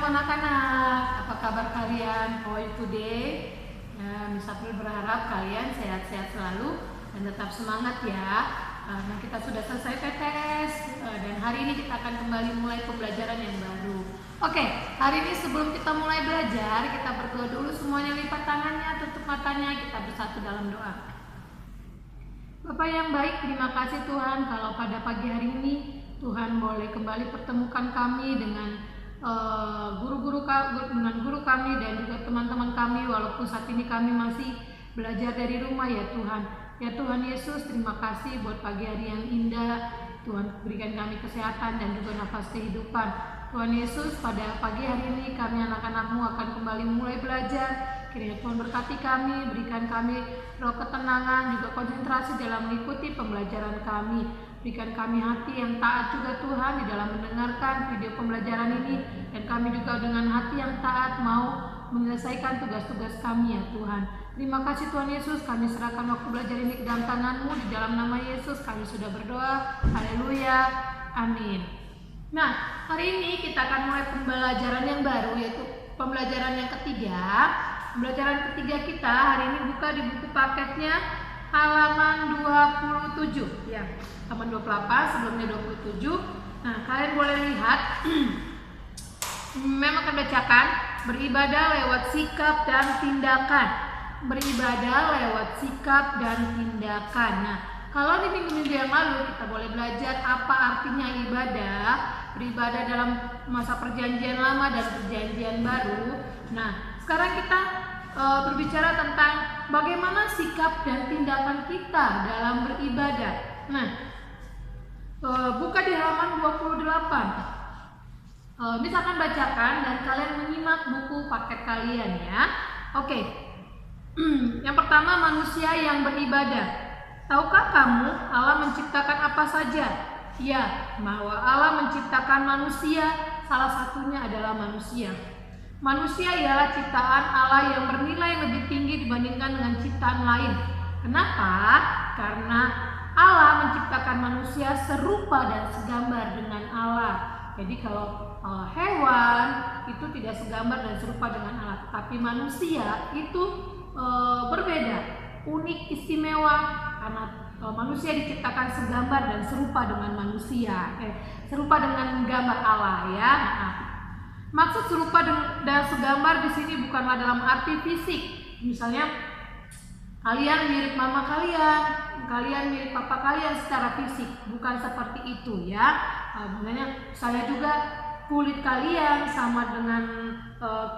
Shalom anak-anak, apa kabar kalian? How are you today? Miss April berharap kalian sehat-sehat selalu dan tetap semangat ya. Nah, kita sudah selesai PTS dan hari ini kita akan kembali mulai pembelajaran yang baru. Oke, hari ini sebelum kita mulai belajar, kita berdoa dulu semuanya, lipat tangannya, tutup matanya, kita bersatu dalam doa. Bapak yang baik, terima kasih Tuhan kalau pada pagi hari ini Tuhan boleh kembali pertemukan kami dengan guru kami dan juga teman-teman kami, walaupun saat ini kami masih belajar dari rumah ya Tuhan. Ya Tuhan Yesus, terima kasih buat pagi hari yang indah. Tuhan berikan kami kesehatan dan juga nafas kehidupan. Tuhan Yesus, pada pagi hari ini kami anak-anak-Mu akan kembali mulai belajar. Kiranya Tuhan berkati kami, berikan kami roh ketenangan, juga konsentrasi dalam mengikuti pembelajaran kami. Berikan kami hati yang taat juga Tuhan di dalam mendengarkan video pembelajaran ini. Dan kami juga dengan hati yang taat mau menyelesaikan tugas-tugas kami ya Tuhan. Terima kasih Tuhan Yesus, kami serahkan waktu belajar ini ke dalam tangan-Mu. Di dalam nama Yesus kami sudah berdoa. Haleluya, amin. Nah, hari ini kita akan mulai pembelajaran yang baru, yaitu pembelajaran yang ketiga. Pembelajaran ketiga kita hari ini buka di buku paketnya halaman 27 ya, halaman 28 sebelumnya 27. Nah, kalian boleh lihat memang akan bacakan beribadah lewat sikap dan tindakan. Beribadah lewat sikap dan tindakan. Nah, kalau di minggu-minggu yang lalu kita boleh belajar apa artinya ibadah, beribadah dalam masa perjanjian lama dan perjanjian baru. Nah, sekarang kita berbicara tentang bagaimana sikap dan tindakan kita dalam beribadah. Nah, buka di halaman 28. Misalkan bacakan dan kalian menyimak buku paket kalian ya. Oke. Yang pertama, manusia yang beribadah. Tahukah kamu Allah menciptakan apa saja? Ya, bahwa Allah menciptakan manusia, salah satunya adalah manusia. Manusia ialah ciptaan Allah yang bernilai lebih tinggi dibandingkan dengan ciptaan lain. Kenapa? Karena Allah menciptakan manusia serupa dan segambar dengan Allah. Jadi kalau hewan itu tidak segambar dan serupa dengan Allah, tapi manusia itu berbeda, unik, istimewa, karena manusia diciptakan segambar dan serupa dengan manusia, serupa dengan gambar Allah ya. Maksud serupa dan segambar di sini bukanlah dalam arti fisik. Misalnya kalian mirip mama kalian, kalian mirip papa kalian secara fisik, bukan seperti itu ya. Sebenarnya saya juga kulit kalian sama dengan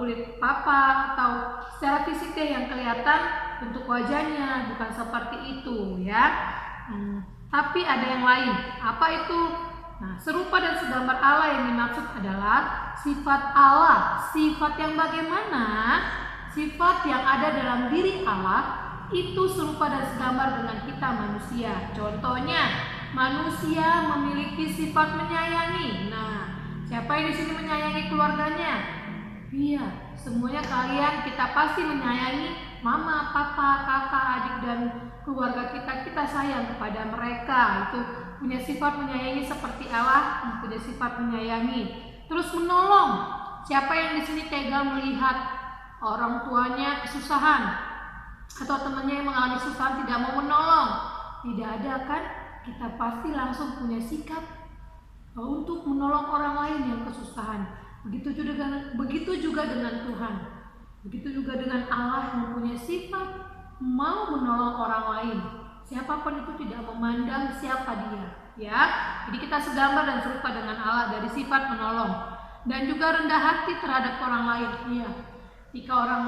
kulit papa, atau secara fisik deh yang kelihatan untuk wajahnya, bukan seperti itu ya. Tapi ada yang lain. Apa itu? Nah, serupa dan segambar Allah yang dimaksud adalah sifat Allah. Sifat yang bagaimana? Sifat yang ada dalam diri Allah itu serupa dan segambar dengan kita manusia. Contohnya, manusia memiliki sifat menyayangi. Nah, siapa yang di sini menyayangi keluarganya? Iya, semuanya kalian, kita pasti menyayangi mama, papa, kakak, adik, dan keluarga kita. Kita sayang kepada mereka. Itu punya sifat menyayangi seperti Allah punya sifat menyayangi. Terus menolong. Siapa yang di sini tega melihat orang tuanya kesusahan atau temannya yang mengalami kesusahan tidak mau menolong? Tidak ada kan? Kita pasti langsung punya sikap untuk menolong orang lain yang kesusahan. Begitu juga dengan Tuhan. Begitu juga dengan Allah yang punya sifat mau menolong orang lain. Siapapun itu tidak memandang siapa dia, ya. Jadi kita segambar dan serupa dengan Allah dari sifat menolong dan juga rendah hati terhadap orang lain. Ya, jika orang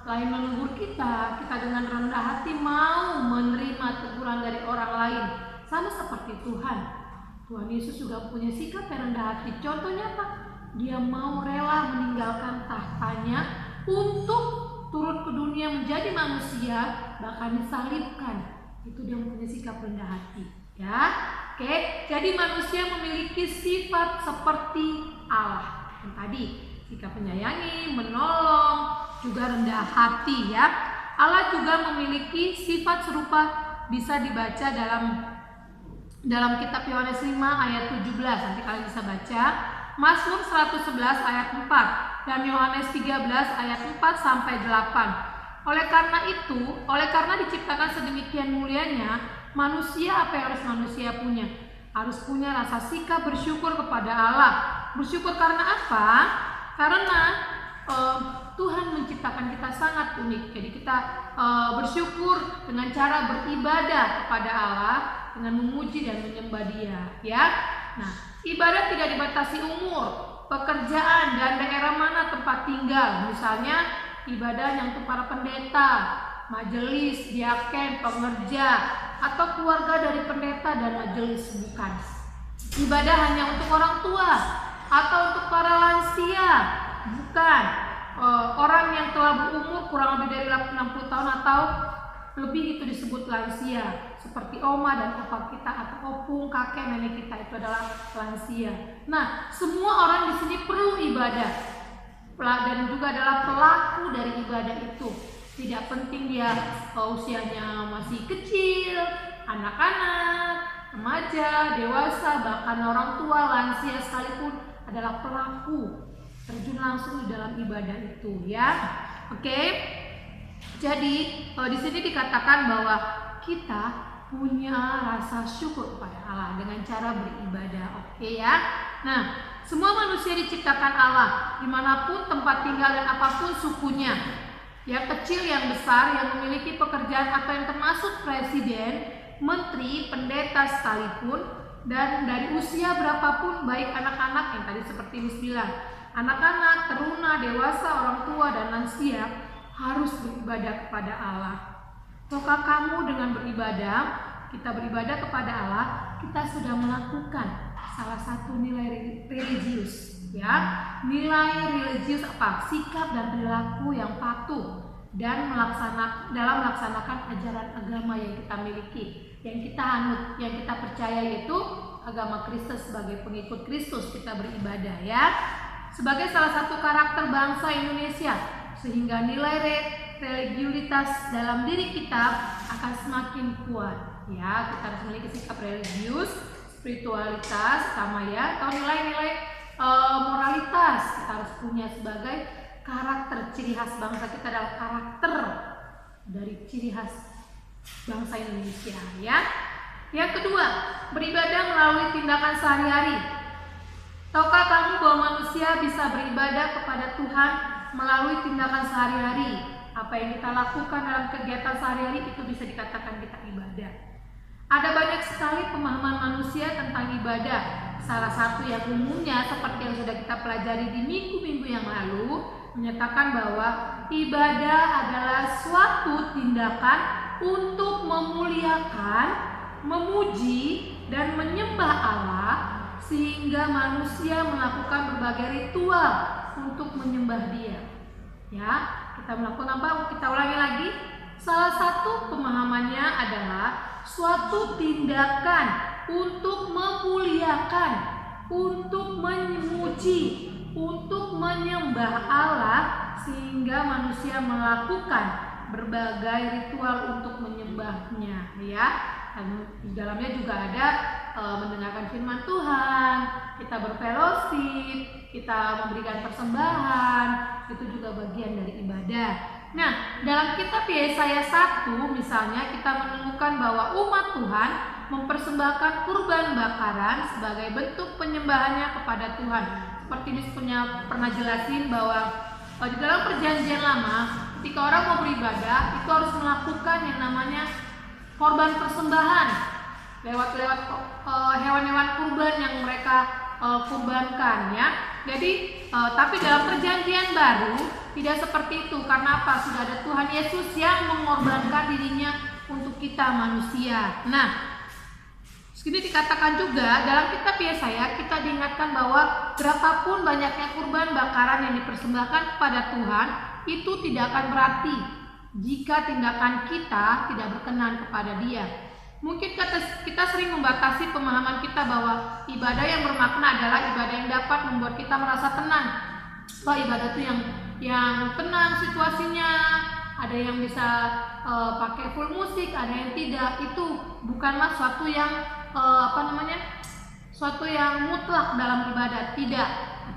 lain menegur kita, kita dengan rendah hati mau menerima teguran dari orang lain, sama seperti Tuhan. Tuhan Yesus juga punya sikap yang rendah hati. Contohnya apa? Dia mau rela meninggalkan tahtanya untuk turun ke dunia menjadi manusia, bahkan disalibkan. Itu dia punya sikap rendah hati ya. Oke, jadi manusia memiliki sifat seperti Allah yang tadi, sikap menyayangi, menolong, juga rendah hati ya. Allah juga memiliki sifat serupa, bisa dibaca dalam kitab Yohanes 5 ayat 17. Nanti kalian bisa baca Mazmur 111 ayat 4. dan Yohanes 13 ayat 4 sampai 8. Oleh karena diciptakan sedemikian mulianya, manusia apa yang harus manusia punya? Harus punya rasa sikap bersyukur kepada Allah. Bersyukur karena apa? Karena Tuhan menciptakan kita sangat unik. Jadi kita bersyukur dengan cara beribadah kepada Allah, dengan memuji dan menyembah Dia, ya. Nah, ibadah tidak dibatasi umur, pekerjaan, dan daerah mana tempat tinggal. Misalnya ibadah yang untuk para pendeta, majelis, diaken, pengerja, atau keluarga dari pendeta dan majelis, bukan. Ibadah hanya untuk orang tua atau untuk para lansia, bukan. Orang yang telah berumur kurang lebih dari 60 tahun atau lebih itu disebut lansia, seperti oma dan opa kita atau opung, kakek, nenek kita, itu adalah lansia. Nah, semua orang di sini perlu ibadah dan juga adalah pelaku dari ibadah itu. Tidak penting dia usianya masih kecil, anak-anak, remaja, dewasa, bahkan orang tua, lansia sekalipun adalah pelaku, terjun langsung di dalam ibadah itu, ya. Oke. Jadi di sini dikatakan bahwa kita punya rasa syukur kepada Allah dengan cara beribadah, oke ya. Nah, semua manusia diciptakan Allah, dimanapun tempat tinggal dan apapun sukunya, yang kecil yang besar, yang memiliki pekerjaan atau yang termasuk presiden, menteri, pendeta sekalipun, dan dari usia berapapun, baik anak-anak yang tadi seperti Miss bilang, anak-anak, teruna, dewasa, orang tua, dan lansia harus beribadah kepada Allah. Tahukah kamu dengan beribadah, kita beribadah kepada Allah, kita sudah melakukan salah satu nilai religius, ya. Nilai religius apa? Sikap dan perilaku yang patuh dan dalam melaksanakan ajaran agama yang kita miliki, yang kita anut, yang kita percaya, yaitu agama Kristus. Sebagai pengikut Kristus kita beribadah, ya, sebagai salah satu karakter bangsa Indonesia, sehingga nilai religiulitas dalam diri kita akan semakin kuat, ya. Kita harus memiliki sikap religius, spiritualitas sama, ya, atau nilai-nilai moralitas kita harus punya sebagai karakter. Ciri khas bangsa kita adalah karakter dari ciri khas bangsa Indonesia, ya. Yang kedua, beribadah melalui tindakan sehari-hari. Tahukah kamu bahwa manusia bisa beribadah kepada Tuhan melalui tindakan sehari-hari? Apa yang kita lakukan dalam kegiatan sehari-hari itu bisa dikatakan kita ibadah. Ada banyak sekali pemahaman manusia tentang ibadah. Salah satu yang umumnya seperti yang sudah kita pelajari di minggu-minggu yang lalu, menyatakan bahwa ibadah adalah suatu tindakan untuk memuliakan, memuji, dan menyembah Allah, sehingga manusia melakukan berbagai ritual untuk menyembah Dia. Ya, kita melakukan apa? Kita ulangi lagi. Salah satu pemahamannya adalah suatu tindakan untuk memuliakan, untuk memuji, untuk menyembah Allah, sehingga manusia melakukan berbagai ritual untuk menyembahnya, ya. Dan di dalamnya juga ada mendengarkan firman Tuhan, kita berfellowship, kita memberikan persembahan, itu juga bagian dari ibadah. Nah, dalam kitab Yesaya 1 misalnya kita menemukan bahwa umat Tuhan mempersembahkan kurban bakaran sebagai bentuk penyembahannya kepada Tuhan. Seperti ini pernah jelasin bahwa di dalam perjanjian lama, ketika orang mau beribadah, itu harus melakukan yang namanya korban persembahan lewat hewan-hewan kurban yang mereka kurbankan, ya. Jadi tapi dalam perjanjian baru tidak seperti itu. Karena apa? Sudah ada Tuhan Yesus yang mengorbankan dirinya untuk kita manusia. Nah, sini dikatakan juga dalam kitab Yesaya kita diingatkan bahwa berapapun banyaknya kurban bakaran yang dipersembahkan kepada Tuhan, itu tidak akan berarti jika tindakan kita tidak berkenan kepada Dia. Mungkin kita sering membatasi pemahaman kita bahwa ibadah yang bermakna adalah ibadah yang dapat membuat kita merasa tenang. Wah, ibadah itu yang tenang situasinya, ada yang bisa pakai full musik, ada yang tidak. Itu bukanlah suatu yang suatu yang mutlak dalam ibadah, tidak.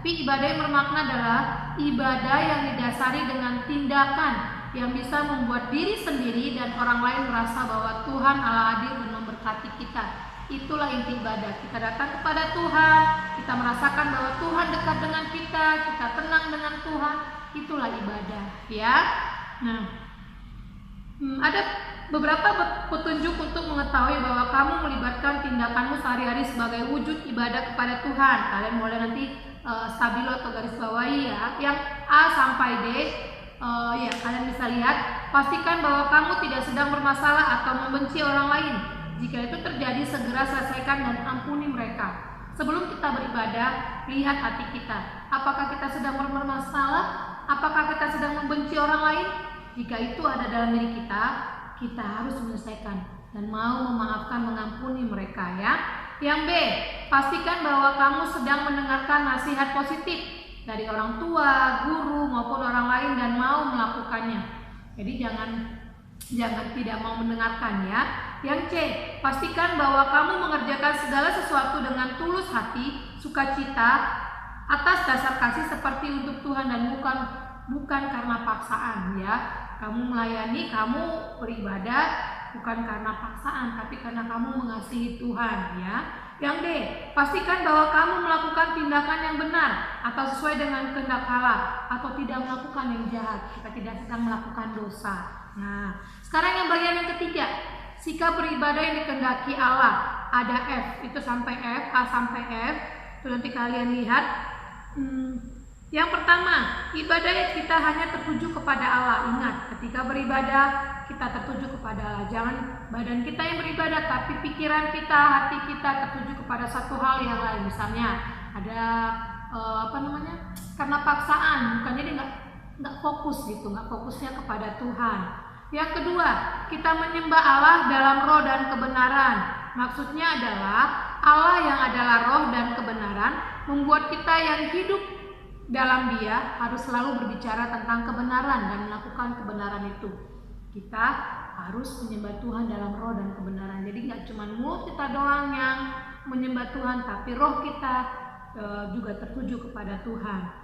Tapi ibadah yang bermakna adalah ibadah yang didasari dengan tindakan yang bisa membuat diri sendiri dan orang lain merasa bahwa Tuhan Allah hadir dan memberkati kita. Itulah inti ibadah. Kita datang kepada Tuhan, kita merasakan bahwa Tuhan dekat dengan kita tenang dengan Tuhan. Itulah ibadah, ya. Nah, ada beberapa petunjuk untuk mengetahui bahwa kamu melibatkan tindakanmu sehari-hari sebagai wujud ibadah kepada Tuhan. Kalian boleh nanti stabilo atau garis bawahi ya. Yang A sampai D, ya kalian bisa lihat. Pastikan bahwa kamu tidak sedang bermasalah atau membenci orang lain. Jika itu terjadi, segera selesaikan dan ampuni mereka. Sebelum kita beribadah, lihat hati kita. Apakah kita sedang bermasalah? Apakah kita sedang membenci orang lain? Jika itu ada dalam diri kita harus menyelesaikan dan mau memaafkan, mengampuni mereka, ya. Yang B, pastikan bahwa kamu sedang mendengarkan nasihat positif dari orang tua, guru maupun orang lain dan mau melakukannya. Jadi jangan tidak mau mendengarkan, ya. Yang C, pastikan bahwa kamu mengerjakan segala sesuatu dengan tulus hati, sukacita, atas dasar kasih seperti untuk Tuhan dan bukan karena paksaan, ya. Kamu melayani, kamu beribadah bukan karena paksaan, tapi karena kamu mengasihi Tuhan, ya. Yang D, pastikan bahwa kamu melakukan tindakan yang benar atau sesuai dengan kehendak Allah atau tidak melakukan yang jahat. Kita tidak sedang melakukan dosa. Nah, sekarang yang bagian yang ketiga, sikap beribadah yang dikehendaki Allah. Ada F, itu sampai F, A sampai F. Itu nanti kalian lihat. Yang pertama, ibadah kita hanya tertuju kepada Allah. Ingat, ketika beribadah kita tertuju kepada Allah. Jangan badan kita yang beribadah, tapi pikiran kita, hati kita tertuju kepada satu hal yang lain. Misalnya ada karena paksaan, bukan, jadi nggak fokus gitu, nggak fokusnya kepada Tuhan. Yang kedua, kita menyembah Allah dalam roh dan kebenaran. Maksudnya adalah Allah yang adalah roh dan kebenaran membuat kita yang hidup dalam Dia harus selalu berbicara tentang kebenaran dan melakukan kebenaran itu. Kita harus menyembah Tuhan dalam roh dan kebenaran. Jadi nggak cuma mulut kita doang yang menyembah Tuhan, tapi roh kita juga tertuju kepada Tuhan.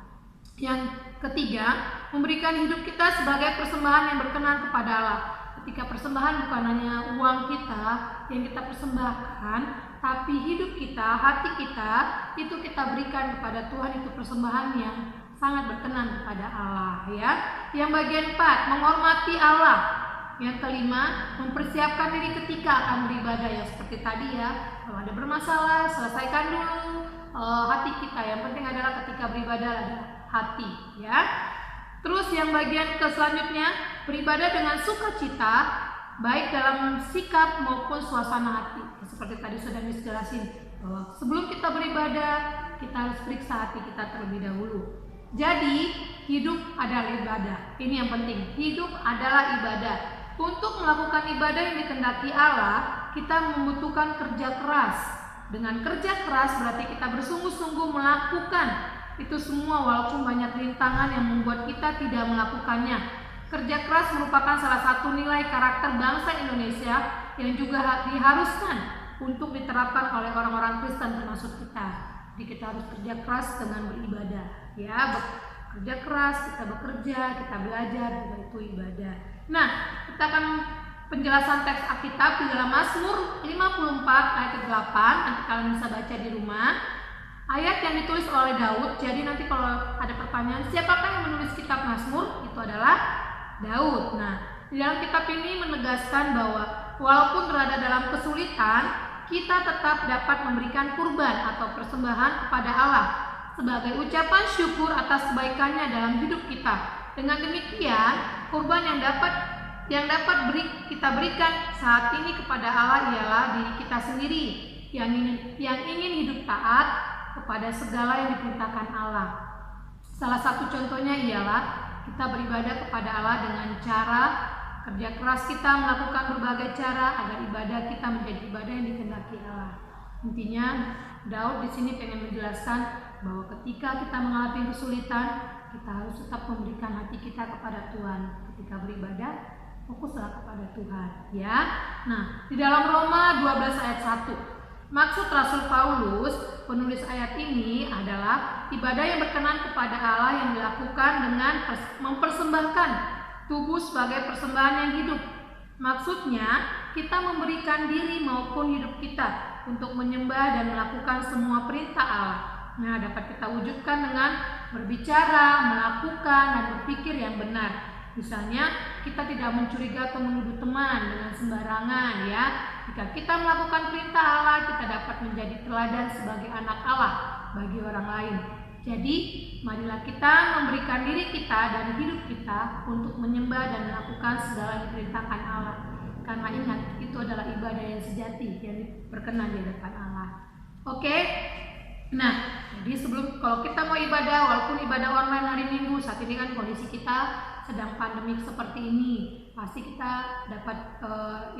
Yang ketiga, memberikan hidup kita sebagai persembahan yang berkenan kepada Allah. Ketika persembahan bukan hanya uang kita yang kita persembahkan, tapi hidup kita, hati kita, itu kita berikan kepada Tuhan. Itu persembahan yang sangat berkenan kepada Allah, ya. Yang bagian 4, menghormati Allah. Yang kelima, mempersiapkan diri ketika akan beribadah, ya seperti tadi, ya. Kalau ada bermasalah, selesaikan dulu hati kita. Yang penting adalah ketika beribadah adalah hati, ya. Terus yang bagian selanjutnya, beribadah dengan sukacita, baik dalam sikap maupun suasana hati. Seperti tadi sudah dijelasin bahwa sebelum kita beribadah, kita harus periksa hati kita terlebih dahulu. Jadi hidup adalah ibadah. Ini yang penting. Hidup adalah ibadah. Untuk melakukan ibadah yang dikehendaki Allah, kita membutuhkan kerja keras. Dengan kerja keras berarti kita bersungguh-sungguh melakukan itu semua walaupun banyak rintangan yang membuat kita tidak melakukannya. Kerja keras merupakan salah satu nilai karakter bangsa Indonesia yang juga diharuskan untuk diterapkan oleh orang-orang Kristen termasuk kita. Jadi kita harus kerja keras dengan beribadah, ya. Kerja keras, kita bekerja, kita belajar, juga itu ibadah. Nah, kita akan penjelasan teks Alkitab di dalam Mazmur 54 ayat 8. Nanti kalian bisa baca di rumah. Ayat yang ditulis oleh Daud. Jadi nanti kalau ada pertanyaan, siapakah yang menulis kitab Mazmur? Itu adalah Daud. Nah, di dalam kitab ini menegaskan bahwa walaupun berada dalam kesulitan, kita tetap dapat memberikan kurban atau persembahan kepada Allah sebagai ucapan syukur atas kebaikannya dalam hidup kita. Dengan demikian, kurban yang dapat kita berikan saat ini kepada Allah ialah diri kita sendiri yang ingin hidup taat kepada segala yang diperintahkan Allah. Salah satu contohnya ialah kita beribadah kepada Allah dengan cara kerja keras kita, melakukan berbagai cara agar ibadah kita menjadi ibadah yang dikehendaki Allah. Intinya Daud di sini pengen menjelaskan bahwa ketika kita mengalami kesulitan, kita harus tetap memberikan hati kita kepada Tuhan. Ketika beribadah, fokuslah kepada Tuhan, ya. Nah, di dalam Roma 12 ayat 1, Maksud Rasul Paulus, penulis ayat ini adalah ibadah yang berkenan kepada Allah yang dilakukan dengan mempersembahkan tubuh sebagai persembahan yang hidup. Maksudnya, kita memberikan diri maupun hidup kita untuk menyembah dan melakukan semua perintah Allah. Nah, dapat kita wujudkan dengan berbicara, melakukan, dan berpikir yang benar. Misalnya, kita tidak mencurigai atau menuduh teman dengan sembarangan ya. Jika kita melakukan perintah Allah, kita dapat menjadi teladan sebagai anak Allah bagi orang lain. Jadi, marilah kita memberikan diri kita dan hidup kita untuk menyembah dan melakukan segala yang diperintahkan Allah. Karena ingat, itu adalah ibadah yang sejati yang berkenan di hadapan Allah. Oke? Nah, jadi kalau kita mau ibadah, walaupun ibadah online hari Minggu, saat ini kan kondisi kita sedang pandemik seperti ini, pasti kita dapat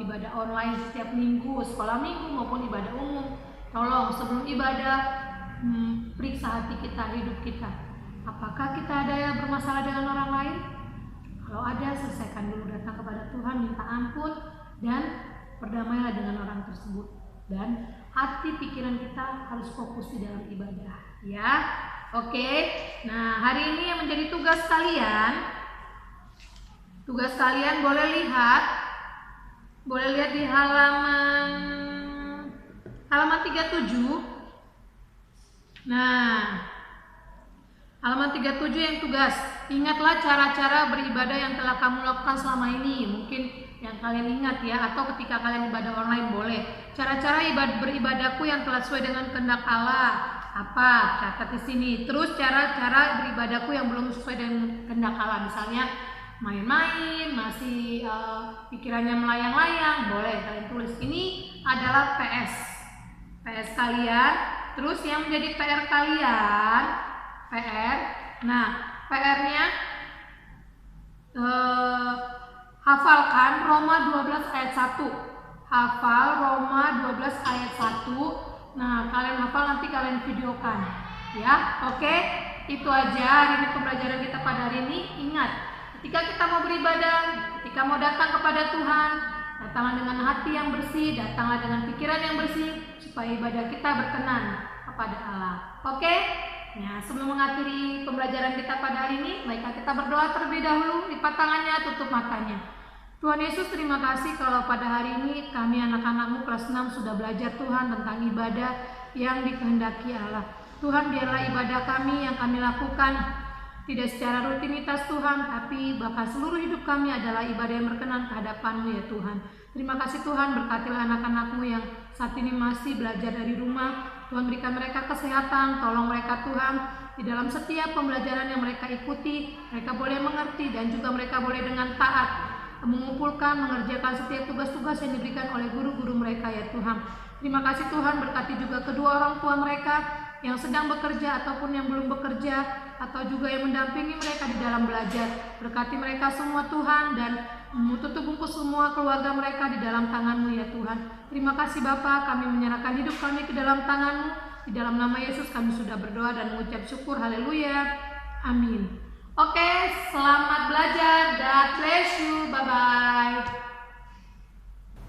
ibadah online setiap minggu, sekolah minggu maupun ibadah umum. Tolong sebelum ibadah periksa hati kita, hidup kita. Apakah kita ada yang bermasalah dengan orang lain? Kalau ada, selesaikan dulu, datang kepada Tuhan, minta ampun, dan berdamailah dengan orang tersebut. Dan hati pikiran kita harus fokus di dalam ibadah, ya. Oke. Nah, hari ini yang menjadi tugas kalian boleh lihat di halaman 37. Nah, halaman 37 yang tugas. Ingatlah cara-cara beribadah yang telah kamu lakukan selama ini. Mungkin yang kalian ingat ya, atau ketika kalian ibadah online boleh. Cara-cara beribadahku yang telah sesuai dengan kehendak Allah. Apa? Catat di sini. Terus cara-cara beribadahku yang belum sesuai dengan kehendak Allah. Misalnya main-main, masih pikirannya melayang-layang, boleh kalian tulis. Ini adalah PS kalian. Terus yang menjadi PR kalian, nah PR-nya hafalkan Roma 12 ayat 1. Hafal Roma 12 ayat 1. Nah, kalian hafal, nanti kalian videokan ya. Oke, itu aja hari ini pembelajaran kita pada hari ini. Ingat, ketika kita mau beribadah, ketika mau datang kepada Tuhan, datanglah dengan hati yang bersih, datanglah dengan pikiran yang bersih, supaya ibadah kita berkenan kepada Allah. Oke? Nah, sebelum mengakhiri pembelajaran kita pada hari ini, baiklah kita berdoa terlebih dahulu. Lipat tangannya, tutup matanya. Tuhan Yesus, terima kasih kalau pada hari ini kami anak-anak-Mu kelas 6 sudah belajar Tuhan tentang ibadah yang dikehendaki Allah. Tuhan, biarlah ibadah kami yang kami lakukan tidak secara rutinitas Tuhan, tapi bahkan seluruh hidup kami adalah ibadah yang berkenan ke hadapan-Mu ya Tuhan. Terima kasih Tuhan, berkatilah anak-anak-Mu yang saat ini masih belajar dari rumah. Tuhan, berikan mereka kesehatan, tolong mereka Tuhan, di dalam setiap pembelajaran yang mereka ikuti, mereka boleh mengerti dan juga mereka boleh dengan taat mengumpulkan, mengerjakan setiap tugas-tugas yang diberikan oleh guru-guru mereka ya Tuhan. Terima kasih Tuhan, berkati juga kedua orang tua mereka yang sedang bekerja ataupun yang belum bekerja, atau juga yang mendampingi mereka di dalam belajar. Berkati mereka semua Tuhan, dan tutup bungkus semua keluarga mereka di dalam tangan-Mu ya Tuhan. Terima kasih Bapa, kami menyerahkan hidup kami ke dalam tangan-Mu. Di dalam nama Yesus kami sudah berdoa dan mengucap syukur. Haleluya. Amin. Oke, selamat belajar. God bless you. Bye-bye.